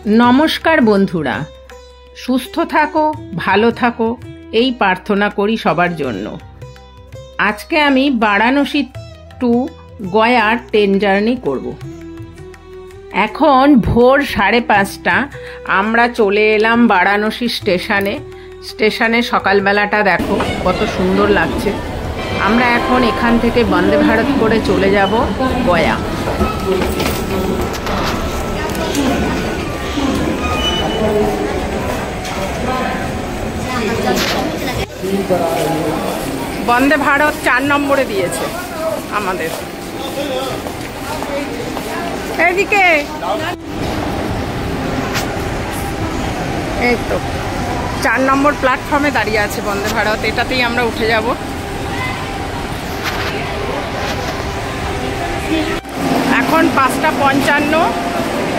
নমস্কার বন্ধুরা, সুস্থ থাকো, ভালো থাকো, এই প্রার্থনা করি সবার জন্য। আজকে আমি বারাণসী টু গয়ার ট্রেন জার্নি করব। এখন ভোর 5:30। আমরা চলে এলাম বারাণসী স্টেশনে। সকালবেলাটা দেখো কত সুন্দর লাগছে। আমরা এখন এখান থেকে বন্দে ভারত করে চলে যাব গয়া। বন্দে ভারত 4 নম্বরে দিয়েছে আমাদের। এদিকে এই তো 4 নম্বর প্ল্যাটফর্মে দাঁড়িয়ে আছে বন্দে ভারত। এটাতেই আমরা উঠে যাব। এখন 5:55।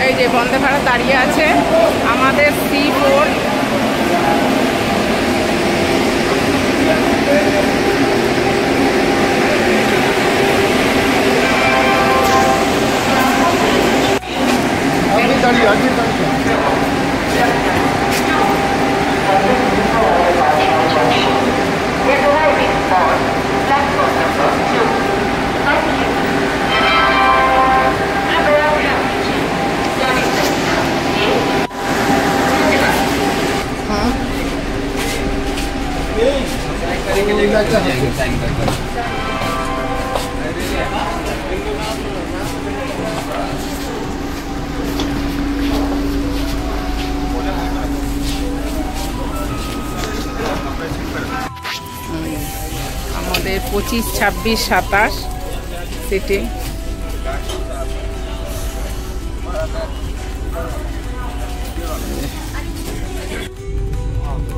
এই যে বন্দে ভারত দাঁড়িয়ে আছে আমাদের C4। আমাদের 25, 26, 27 সিটিং।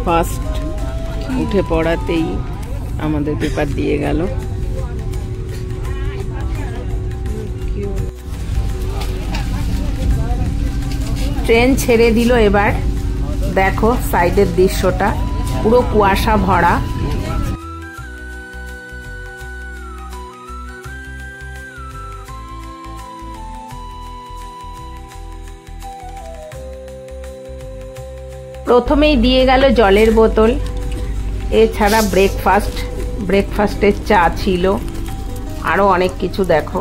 ফার্স্ট উঠে পড়াতেই আমাদের পেপার দিয়ে গেল। ট্রেন ছেড়ে দিল। এবার দেখো সাইডের দৃশ্যটা পুরো কুয়াশা ভরা। প্রথমেই দিয়ে গেল জলের বোতল, এছাড়া ব্রেকফাস্টের চা ছিল, আরও অনেক কিছু দেখো।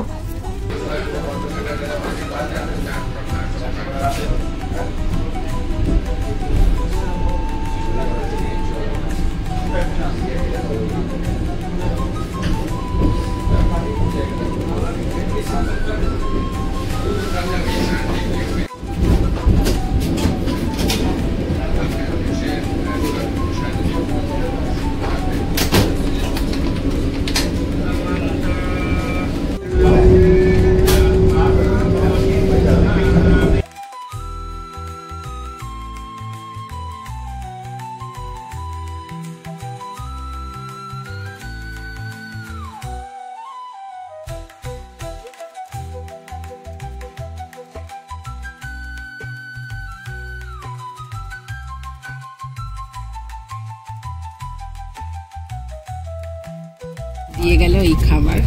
দিয়ে গেল এই খাবার,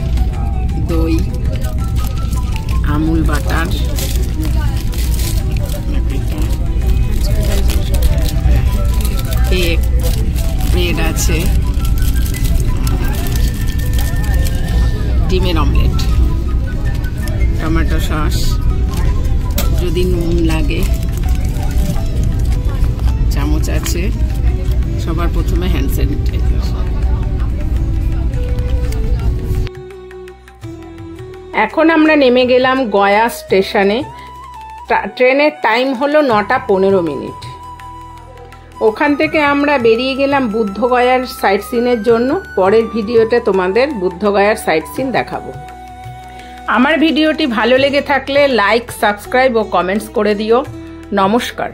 দই, আমুল বাটার, কেক, ব্রেড আছে, ডিমের অমলেট, টমেটো সস, যদি নুন লাগে, চামচ আছে। সবার প্রথমে হ্যান্ড স্যানিটাইজার। এখন আমরা নেমে গেলাম গয়া স্টেশনে। ট্রেনের টাইম হলো 9:15। ওখান থেকে আমরা বেরিয়ে গেলাম বুদ্ধগয়ার সাইট সিনের জন্য। পরের ভিডিওতে তোমাদের বুদ্ধগয়ার সাইট সিন দেখাবো। আমার ভিডিওটি ভালো লেগে থাকলে লাইক, সাবস্ক্রাইব ও কমেন্টস করে দিও। নমস্কার।